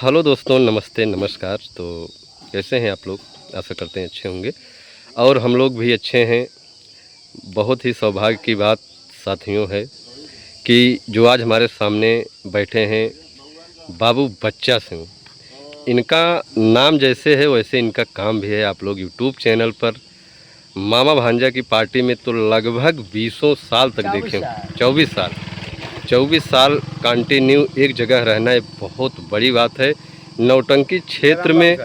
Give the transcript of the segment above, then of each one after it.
Hello दोस्तों, नमस्ते नमस्कार। तो कैसे हैं आप लोग? आशा करते हैं अच्छे होंगे और हम लोग भी अच्छे हैं। बहुत ही सौभाग्य की बात साथियों है कि जो आज हमारे सामने बैठे हैं बाबू बच्चा सिंह। इनका नाम जैसे है वैसे इनका काम भी है। आप लोग यूट्यूब चैनल पर मामा भांजा की पार्टी में तो लगभग 20 साल तक देखे। 24 साल कंटिन्यू एक जगह रहना एक बहुत बड़ी बात है। नौटंकी क्षेत्र में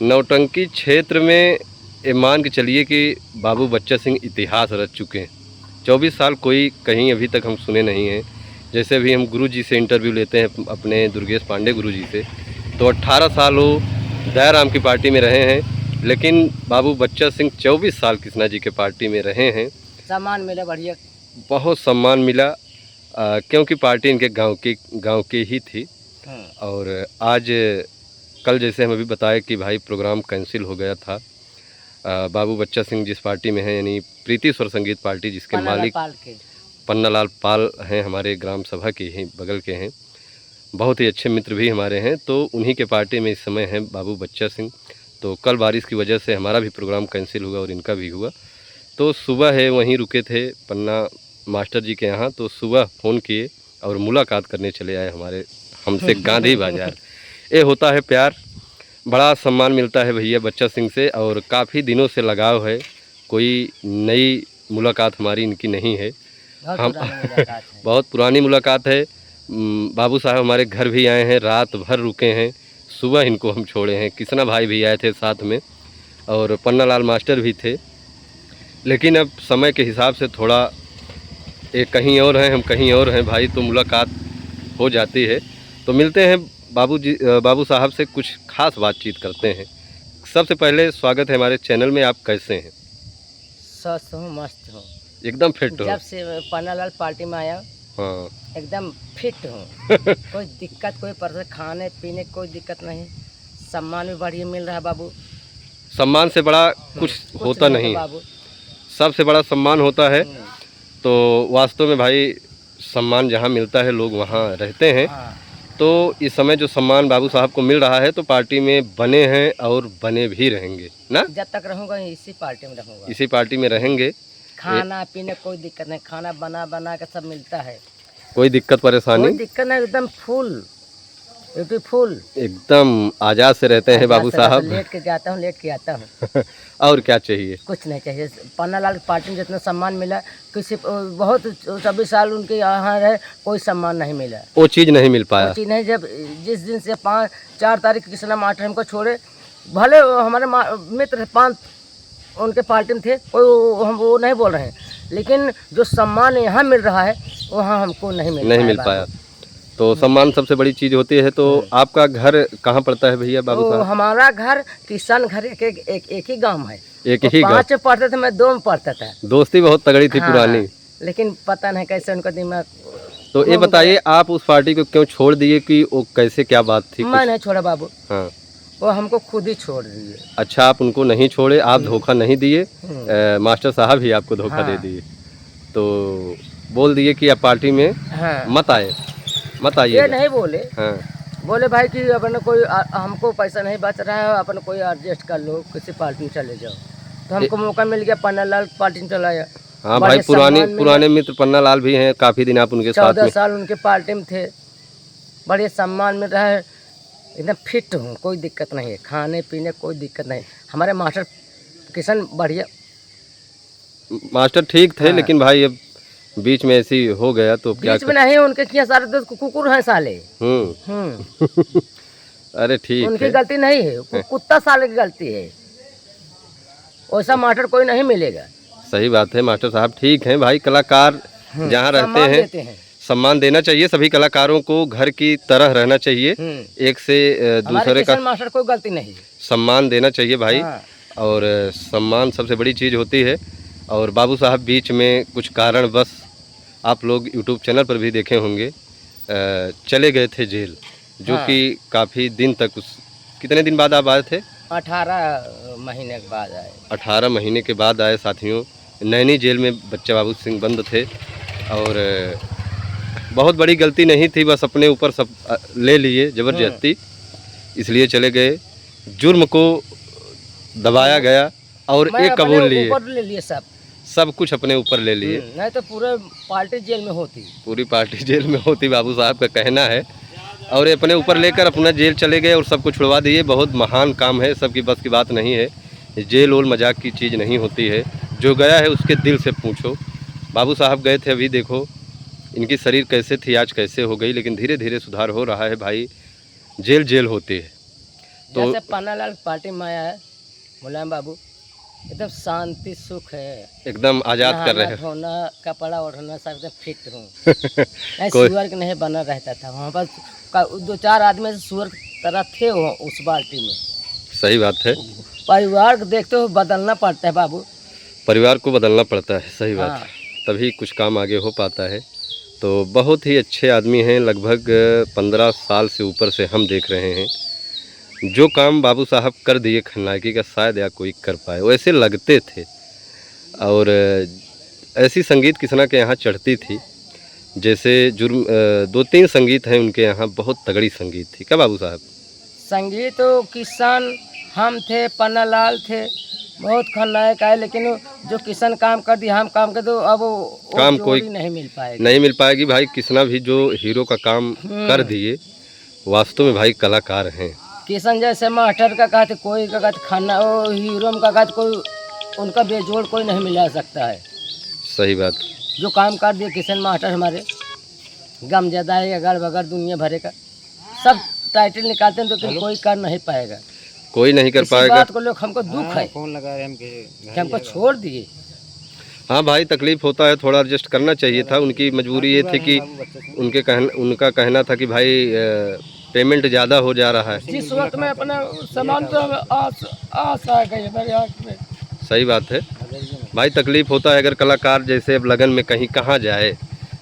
नौटंकी क्षेत्र में ये मान के चलिए कि बाबू बच्चा सिंह इतिहास रच चुके हैं। 24 साल कोई कहीं अभी तक हम सुने नहीं हैं। जैसे अभी हम गुरु जी से इंटरव्यू लेते हैं अपने दुर्गेश पांडे गुरु जी से, तो 18 साल वो दयाराम की पार्टी में रहे हैं, लेकिन बाबू बच्चा सिंह 24 साल कृष्णा जी के पार्टी में रहे हैं। सम्मान मिला, बढ़िया बहुत सम्मान मिला क्योंकि पार्टी इनके गांव की ही थी। और आज कल जैसे हम अभी बताए कि भाई प्रोग्राम कैंसिल हो गया था। बाबू बच्चा सिंह जिस पार्टी में हैं, यानी प्रीति स्वर संगीत पार्टी, जिसके मालिक पन्नालाल पाल हैं, हमारे ग्राम सभा के ही बगल के हैं, बहुत ही अच्छे मित्र भी हमारे हैं। तो उन्हीं के पार्टी में इस समय हैं बाबू बच्चा सिंह। तो कल बारिश की वजह से हमारा भी प्रोग्राम कैंसिल हुआ और इनका भी हुआ। तो सुबह है वहीं रुके थे पन्ना मास्टर जी के यहाँ, तो सुबह फ़ोन किए और मुलाकात करने चले आए हमारे हमसे गांधी बाज़ार। ये होता है प्यार, बड़ा सम्मान मिलता है भैया बच्चा सिंह से और काफ़ी दिनों से लगाव है। कोई नई मुलाकात हमारी इनकी नहीं है, हम बहुत पुरानी मुलाकात है। बाबू साहब हमारे घर भी आए हैं, रात भर रुके हैं, सुबह इनको हम छोड़े हैं। कृष्णा भाई भी आए थे साथ में और पन्नालाल मास्टर भी थे, लेकिन अब समय के हिसाब से थोड़ा एक कहीं और हैं, हम कहीं और हैं भाई, तो मुलाकात हो जाती है। तो मिलते हैं बाबू साहब से, कुछ खास बातचीत करते हैं। सबसे पहले स्वागत है हमारे चैनल में। आप कैसे हैं? स्वस्थ हूँ, मस्त हूँ, एकदम फिट हो? जब से पन्नालाल पार्टी में आया हाँ एकदम फिट हूँ। कोई दिक्कत, कोई पर खाने पीने कोई दिक्कत नहीं। सम्मान भी बढ़िया मिल रहा है बाबू। सम्मान से बड़ा कुछ होता नहीं बाबू, सबसे बड़ा सम्मान होता है। तो वास्तव में भाई सम्मान जहाँ मिलता है लोग वहाँ रहते हैं। तो इस समय जो सम्मान बाबू साहब को मिल रहा है तो पार्टी में बने हैं और बने भी रहेंगे ना। जब तक रहूँगा इसी पार्टी में रहूँगा, इसी पार्टी में रहेंगे। खाना पीने कोई दिक्कत नहीं, खाना बना बना के सब मिलता है, कोई दिक्कत परेशानी कोई दिक्कत नहीं, एकदम फुल ब्यूटीफुल, एकदम आज़ाद से रहते हैं बाबू साहब। लेट के जाता हूँ, लेट के आता हूँ। और क्या चाहिए? कुछ नहीं चाहिए। पन्नालाल पार्टी में जितना सम्मान मिला किसी बहुत 24 साल उनके यहाँ रहे, कोई सम्मान नहीं मिला। वो चीज़ नहीं मिल पाया। वो चीज़ नहीं। जब जिस दिन से 4 तारीख कृष्णा मास्टर हमको छोड़े, भले हमारे मित्र 5 उनके पार्टी में थे, कोई हम वो नहीं बोल रहे हैं, लेकिन जो सम्मान यहाँ मिल रहा है वहाँ हमको नहीं मिल पाया। तो सम्मान सबसे बड़ी चीज़ होती है। तो आपका घर कहाँ पड़ता है भैया बाबू साहब? हमारा घर किसान घर एक ही गांव है। एक ही 5 में पढ़ते थे, मैं 2 में पढ़ता था। दोस्ती बहुत तगड़ी थी पुरानी, लेकिन पता नहीं कैसे उनका दिमाग। तो ये बताइए आप उस पार्टी को क्यों छोड़ दिए, कि वो कैसे, क्या बात थी? मैं नहीं छोड़ा बाबू। हाँ, वो हमको खुद ही छोड़ दिए। अच्छा, आप उनको नहीं छोड़े, आप धोखा नहीं दिए, मास्टर साहब ही आपको धोखा दे दिए। तो बोल दिए कि आप पार्टी में मत आइए। ये नहीं बोले। हाँ, बोले भाई कि अपन कोई हमको पैसा नहीं बच रहा है, अपन कोई एडजस्ट कर लो, किसी पार्टी में चले जाओ। तो हमको मौका मिल गया, पन्नालाल पार्टी में चला गया। हाँ भाई, पुराने मित्र पन्नालाल भी हैं, काफ़ी दिन आप उनके साथ में। 14 साल उनके पार्टी में थे, बड़े सम्मान मिल रहा है, एकदम फिट हूँ, कोई दिक्कत नहीं है, खाने पीने कोई दिक्कत नहीं। हमारे मास्टर किशन बढ़िया मास्टर ठीक थे। लेकिन भाई अब बीच में ऐसी हो गया तो क्या? बीच में नहीं, उनके किया सारे दोस्त कुकुर हैं साले। अरे ठीक, उनकी गलती नहीं है, कुत्ता साले की गलती है। वैसा मास्टर कोई नहीं मिलेगा। सही बात है, मास्टर साहब ठीक हैं भाई। कलाकार जहाँ रहते हैं सम्मान देना चाहिए, सभी कलाकारों को घर की तरह रहना चाहिए, एक से दूसरे का मास्टर कोई गलती नहीं, सम्मान देना चाहिए भाई। और सम्मान सबसे बड़ी चीज़ होती है। और बाबू साहब बीच में कुछ कारण बस, आप लोग यूट्यूब चैनल पर भी देखे होंगे, चले गए थे जेल, जो कि काफ़ी दिन तक कितने दिन बाद आप आए थे? 18 महीने के बाद आए। 18 महीने के बाद आए साथियों। नैनी जेल में बच्चा बाबू सिंह बंद थे और बहुत बड़ी गलती नहीं थी, बस अपने ऊपर सब ले लिए ज़बरदस्ती। इसलिए चले गए, जुर्म को दबाया गया और मैं एक अपने कबूल लिए, ऊपर ले लिए सब कुछ अपने ऊपर ले लिए। नहीं तो पूरे पार्टी जेल में होती। पूरी पार्टी जेल में होती, बाबू साहब का कहना है। और ये अपने ऊपर लेकर अपना जेल चले गए और सबको छुड़वा दिए। बहुत महान काम है, सबकी बस की बात नहीं है। जेल और मजाक की चीज़ नहीं होती है। जो गया है उसके दिल से पूछो। बाबू साहब गए थे, अभी देखो इनकी शरीर कैसे थी, आज कैसे हो गई, लेकिन धीरे धीरे सुधार हो रहा है भाई। जेल जेल होती है। तो जैसे पन्नालाल पार्टी में आया है मुलायम बाबू, एकदम शांति सुख है, एकदम आज़ाद कर रहे हैं। धोना, कपड़ा ओढ़ना सब एकदम फिट हूँ। सुअर के नहीं बना रहता था वहाँ पर। 2-4 आदमी सुअर की तरह थे वो उस पार्टी में। सही बात है, परिवार को देखते हो बदलना पड़ता है बाबू। परिवार को बदलना पड़ता है, सही बात हाँ। है, तभी कुछ काम आगे हो पाता है। तो बहुत ही अच्छे आदमी हैं, लगभग 15 साल से ऊपर से हम देख रहे हैं। जो काम बाबू साहब कर दिए खलनायकी का, शायद या कोई कर पाए, वैसे लगते थे। और ऐसी संगीत किसना के यहाँ चढ़ती थी, जैसे जुर्म 2-3 संगीत हैं उनके यहाँ, बहुत तगड़ी संगीत थी। क्या बाबू साहब? संगीत तो किसान हम थे, पन्नालाल थे, बहुत खलनायक आए, लेकिन जो किसान काम कर दिया, हम काम कर दो, अब वो काम जोड़ी कोई नहीं मिल पाएगी। नहीं मिल पाएगी भाई। किसना भी जो हीरो का काम कर दिए, वास्तव में भाई कलाकार हैं। किशन जैसे मास्टर का कहते, कोई का कहते खाना, वो हीरो का कहते, कोई उनका बेजोड़ कोई नहीं मिला सकता है। सही बात। जो काम कर दिए किशन मास्टर हमारे, गम ज्यादा है, अगल बगल दुनिया भरे का सब टाइटल निकालते हैं, लेकिन कोई कर नहीं पाएगा, कोई नहीं कर इसी पाएगा। बात को लोग हमको दुख है, फोन लगा रहे कि हमको छोड़ दिए। हाँ भाई, तकलीफ होता है, थोड़ा एडजस्ट करना चाहिए था। उनकी मजबूरी ये थी कि उनका कहना था कि भाई पेमेंट ज़्यादा हो जा रहा है। जिस वक्त में अपना सामान तो आस आ गई मेरे आँख में। सही बात है भाई, तकलीफ होता है। अगर कलाकार जैसे अब लगन में कहीं कहाँ जाए,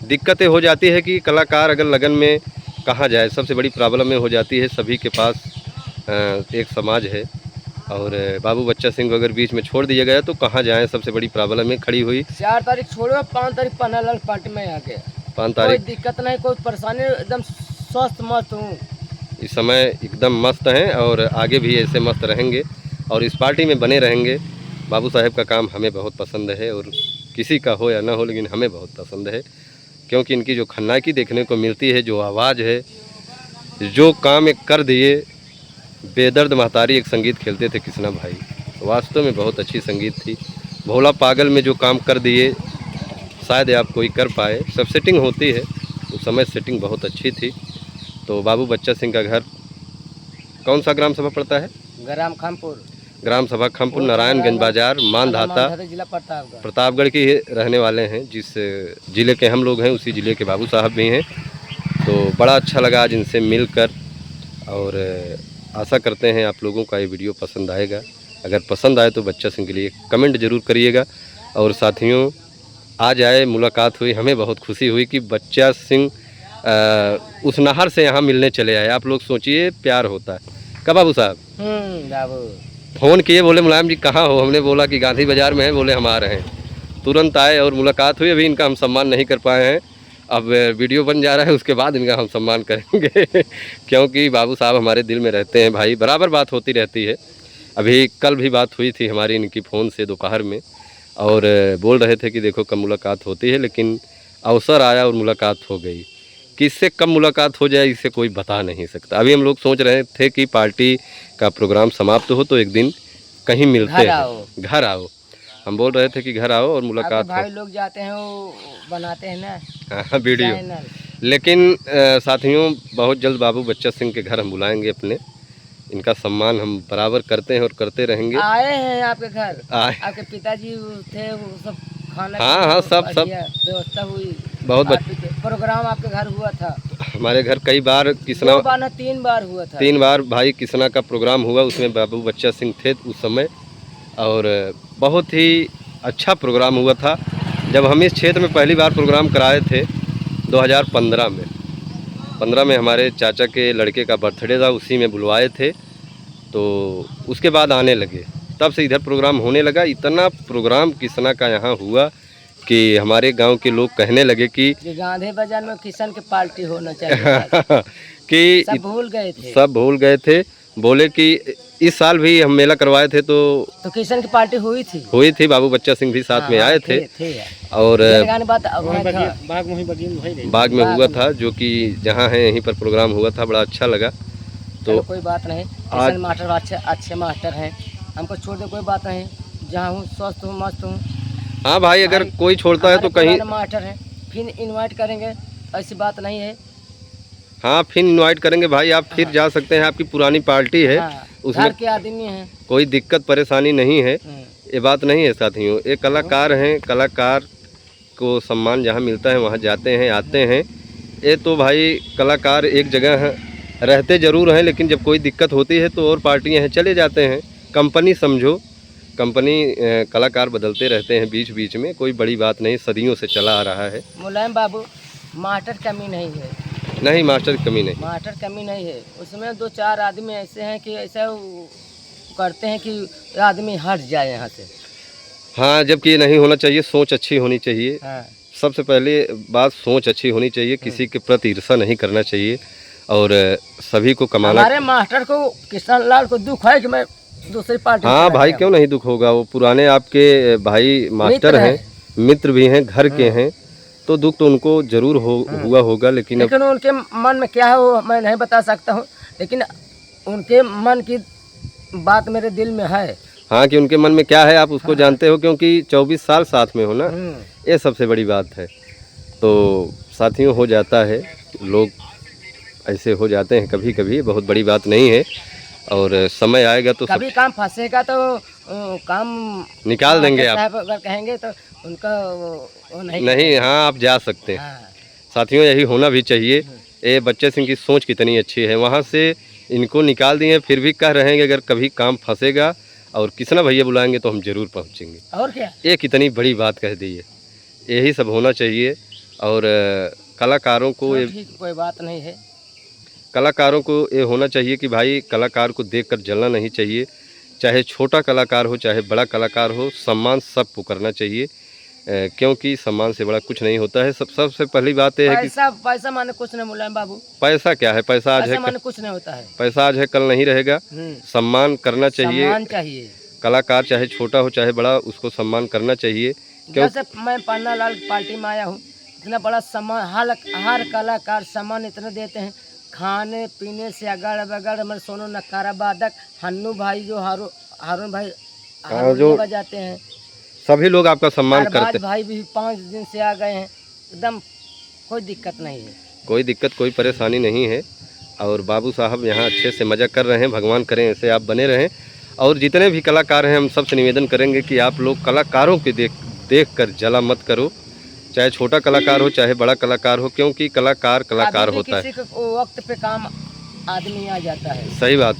दिक्कतें हो जाती है कि कलाकार अगर लगन में कहाँ जाए, सबसे बड़ी प्रॉब्लम में हो जाती है। सभी के पास एक समाज है, और बाबू बच्चा सिंह को अगर बीच में छोड़ दिया गया तो कहाँ जाएं, सबसे बड़ी प्रॉब्लम में खड़ी हुई। 4 तारीख छोड़ो, 5 तारीख पन्नालाल पार्टी में आ गया। 5 कोई तारीख दिक्कत नहीं, कोई परेशानी, एकदम स्वस्थ मस्त हूँ इस समय, एकदम मस्त हैं और आगे भी ऐसे मस्त रहेंगे और इस पार्टी में बने रहेंगे। बाबू साहब का काम हमें बहुत पसंद है, और किसी का हो या ना हो, लेकिन हमें बहुत पसंद है, क्योंकि इनकी जो खलनायकी देखने को मिलती है, जो आवाज़ है, जो काम एक कर दिए। बेदर्द महतारी एक संगीत खेलते थे किसना भाई, वास्तव में बहुत अच्छी संगीत थी। भोला पागल में जो काम कर दिए, शायद आप कोई कर पाए। सब सेटिंग होती है, उस समय सेटिंग बहुत अच्छी थी। तो बाबू बच्चा सिंह का घर कौन सा ग्राम सभा पड़ता है? ग्राम खामपुर, ग्राम सभा खामपुर, नारायणगंज बाजार, मानधाता, जिला प्रतापगढ़ के ही रहने वाले हैं। जिस ज़िले के हम लोग हैं, उसी ज़िले के बाबू साहब भी हैं। तो बड़ा अच्छा लगा आज इनसे मिलकर, और आशा करते हैं आप लोगों का ये वीडियो पसंद आएगा। अगर पसंद आए तो बच्चा सिंह के लिए कमेंट ज़रूर करिएगा। और साथियों, आज आए, मुलाकात हुई, हमें बहुत खुशी हुई कि बच्चा सिंह उस नहर से यहाँ मिलने चले आए। आप लोग सोचिए, प्यार होता है। कब बाबू साहब? बाबू फ़ोन किए, बोले मुलायम जी कहाँ हो? हमने बोला कि गांधी बाज़ार में है। बोले हम आ रहे हैं। तुरंत आए और मुलाकात हुई। अभी इनका हम सम्मान नहीं कर पाए हैं, अब वीडियो बन जा रहा है, उसके बाद इनका हम सम्मान करेंगे क्योंकि बाबू साहब हमारे दिल में रहते हैं भाई। बराबर बात होती रहती है। अभी कल भी बात हुई थी हमारी इनकी फ़ोन से दोपहर में, और बोल रहे थे कि देखो कब मुलाकात होती है, लेकिन अवसर आया और मुलाकात हो गई। किससे कब मुलाकात हो जाए इसे कोई बता नहीं सकता। अभी हम लोग सोच रहे थे कि पार्टी का प्रोग्राम समाप्त हो तो एक दिन कहीं मिलते हैं, घर आओ। हम बोल रहे थे कि घर आओ और मुलाकात हो। भाई लोग जाते हैं, वो बनाते हैं ना हाँ वीडियो। लेकिन साथियों, बहुत जल्द बाबू बच्चा सिंह के घर हम बुलाएंगे अपने। इनका सम्मान हम बराबर करते हैं और करते रहेंगे। आए हैं आपके घर, आपके पिताजी थे, वो सब खाना, हाँ सब व्यवस्था हुई, बहुत प्रोग्राम आपके घर हुआ था। हमारे घर कई बार किसना 3 बार हुआ था। 3 बार भाई किसना का प्रोग्राम हुआ, उसमें बाबू बच्चा सिंह थे उस समय, और बहुत ही अच्छा प्रोग्राम हुआ था। जब हम इस क्षेत्र में पहली बार प्रोग्राम कराए थे 2015 में, 15 में हमारे चाचा के लड़के का बर्थडे था, उसी में बुलवाए थे। तो उसके बाद आने लगे, तब से इधर प्रोग्राम होने लगा। इतना प्रोग्राम किसना का यहाँ हुआ कि हमारे गांव के लोग कहने लगे कि गांधी बाजार में किसान की पार्टी होना चाहिए कि सब भूल गए थे। सब भूल गए थे। बोले कि इस साल भी हम मेला करवाए थे तो किसान की पार्टी हुई थी, बाबू बच्चा सिंह भी साथ में आए थे और बाग में हुआ था, जो कि जहाँ है यहीं पर प्रोग्राम हुआ था, बड़ा अच्छा लगा। तो कोई बात नहीं, किसान मास्टर अच्छे मास्टर हैं, हमको छोड़ दे कोई बात नहीं, जहाँ हूँ स्वस्थ हूँ मस्त हूँ। हाँ भाई, अगर कोई छोड़ता है तो कहीं मास्टर है, फिर इनवाइट करेंगे, ऐसी बात नहीं है। हाँ, फिर इनवाइट करेंगे भाई, आप फिर जा सकते हैं, आपकी पुरानी पार्टी है, उसमें के आदमी हैं, कोई दिक्कत परेशानी नहीं है, ये बात नहीं है साथियों। ये कलाकार हैं, कलाकार को सम्मान जहाँ मिलता है वहाँ जाते हैं, आते हैं। ये तो भाई कलाकार एक जगह रहते ज़रूर हैं, लेकिन जब कोई दिक्कत होती है तो और पार्टियाँ हैं चले जाते हैं। कंपनी समझो, कंपनी कलाकार बदलते रहते हैं बीच बीच में, कोई बड़ी बात नहीं, सदियों से चला आ रहा है। मुलायम बाबू, मास्टर कमी नहीं है, नहीं मास्टर की कमी नहीं, मास्टर कमी नहीं है। उसमें 2-4 आदमी ऐसे हैं कि ऐसा करते हैं कि आदमी हट जाए यहाँ से। हाँ, जबकि ये नहीं होना चाहिए, सोच अच्छी होनी चाहिए। हाँ। सबसे पहले बात सोच अच्छी होनी चाहिए, किसी के प्रति ईर्ष्या नहीं करना चाहिए और सभी को कमाना। हमारे मास्टर को, किशन लाल को दुख है कि मैं दूसरी पार्टी। हाँ भाई, क्यों नहीं दुख होगा, वो पुराने आपके भाई मास्टर हैं, मित्र भी हैं, घर के हैं, तो दुख तो उनको जरूर हुआ होगा। लेकिन उनके मन में क्या है वो मैं नहीं बता सकता हूँ, लेकिन उनके मन की बात मेरे दिल में है। हाँ, कि उनके मन में क्या है आप उसको जानते हो, क्योंकि 24 साल साथ में हो ना, ये सबसे बड़ी बात है। तो साथियों, हो जाता है, लोग ऐसे हो जाते हैं कभी कभी, बहुत बड़ी बात नहीं है और समय आएगा तो कभी काम फंसेगा तो काम निकाल देंगे आप। अगर कहेंगे तो उनका वो नहीं, हाँ आप जा सकते हैं। साथियों, यही होना भी चाहिए। ये बच्चे सिंह की सोच कितनी अच्छी है, वहाँ से इनको निकाल दिए, फिर भी कह रहे हैं कि अगर कभी काम फंसेगा और किसना भैया बुलाएंगे तो हम जरूर पहुँचेंगे। और क्या, ये कितनी बड़ी बात कह दी है। यही सब होना चाहिए और कलाकारों को कोई बात नहीं है, कलाकारों को ये होना चाहिए कि भाई कलाकार को देखकर जलना नहीं चाहिए, चाहे छोटा कलाकार हो चाहे बड़ा कलाकार हो, सम्मान सबको करना चाहिए, क्योंकि सम्मान से बड़ा कुछ नहीं होता है। सबसे पहली बात यह है कि पैसा माने कुछ नहीं मुलायम बाबू, पैसा क्या है, पैसा आज है, माने कुछ नहीं होता है, पैसा आज है कल नहीं रहेगा। सम्मान करना चाहिए, सम्मान चाहिए, कलाकार चाहे छोटा हो चाहे बड़ा, उसको सम्मान करना चाहिए। जैसे मैं पन्ना लाल पार्टी में आया हूँ, इतना बड़ा सम्मान हर कलाकार सम्मान इतना देते हैं, खाने पीने से अगड़ बगड़। हमारे सोनू नक्कारा बादक, हन्नू भाई जो हारून भाई जो बजाते हैं, सभी लोग आपका सम्मान करते हैं। भाई भी 5 दिन से आ गए हैं, एकदम कोई दिक्कत नहीं है, कोई दिक्कत कोई परेशानी नहीं है। और बाबू साहब यहाँ अच्छे से मज़ा कर रहे हैं, भगवान करें ऐसे आप बने रहें। और जितने भी कलाकार हैं, हम सबसे निवेदन करेंगे कि आप लोग कलाकारों के देख कर जला मत करो, चाहे छोटा कलाकार हो चाहे बड़ा कलाकार हो, क्योंकि कलाकार होता है। वक्त पे काम आदमी आ जाता है, सही बात।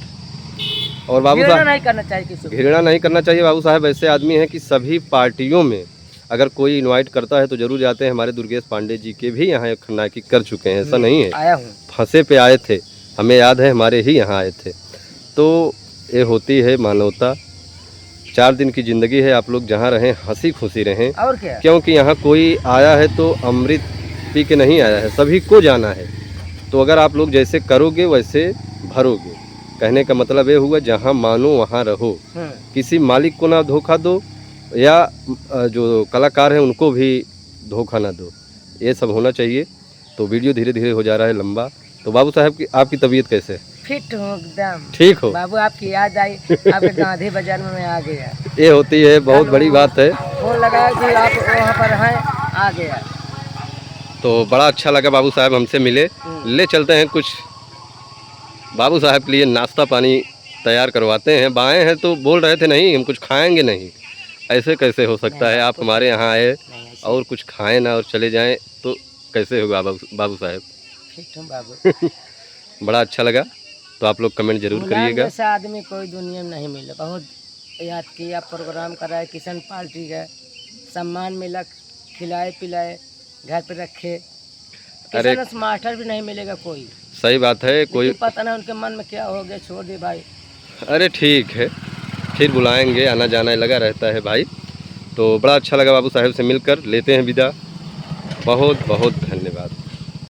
और बाबू साहब, नहीं करना चाहिए, किसी को घृणा नहीं करना चाहिए। बाबू साहब ऐसे आदमी हैं कि सभी पार्टियों में अगर कोई इनवाइट करता है तो जरूर जाते हैं। हमारे दुर्गेश पांडे जी के भी यहाँ खन्नाकी कर चुके हैं, ऐसा नहीं है, आया हूँ, फंसे पे आए थे, हमें याद है, हमारे ही यहाँ आए थे। तो ये होती है मानवता। 4 दिन की ज़िंदगी है, आप लोग जहाँ रहें हंसी खुशी रहें, और क्या, क्योंकि यहाँ कोई आया है तो अमृत पी के नहीं आया है, सभी को जाना है। तो अगर आप लोग जैसे करोगे वैसे भरोगे। कहने का मतलब ये हुआ, जहाँ मानो वहाँ रहो, किसी मालिक को ना धोखा दो या जो कलाकार हैं उनको भी धोखा ना दो, ये सब होना चाहिए। तो वीडियो धीरे धीरे हो जा रहा है लंबा। तो बाबू साहब की आपकी तबीयत कैसे है? फिट हो एकदम, ठीक हो बाबू, आपकी याद आई, आपके गांधी बाजार में मैं आ गया। ये होती है, बहुत बड़ी बात है। फोन लगाया कि आप वहाँ पर हैं, आ गया। तो बड़ा अच्छा लगा, बाबू साहब हमसे मिले। ले चलते हैं, कुछ बाबू साहब के लिए नाश्ता पानी तैयार करवाते हैं। बाएँ हैं तो बोल रहे थे नहीं हम कुछ खाएंगे नहीं, ऐसे कैसे हो सकता है, आप हमारे यहाँ आए और कुछ खाएं ना और चले जाएं तो कैसे होगा बाबू साहब? ठीक हूँ बाबू। बड़ा अच्छा लगा, तो आप लोग कमेंट जरूर करिएगा। ऐसा आदमी कोई दुनिया में नहीं मिला, बहुत याद किया, प्रोग्राम कराए, किसान पार्टी का सम्मान मिला, खिलाए पिलाए, घर पे रखे। अरे मास्टर भी नहीं मिलेगा कोई, सही बात है, कोई पता नहीं उनके मन में क्या हो गया, छोड़ दे भाई। अरे ठीक है, फिर बुलाएंगे, आना जाना लगा रहता है भाई। तो बड़ा अच्छा लगा बाबू साहब से मिलकर, लेते हैं विदा। बहुत बहुत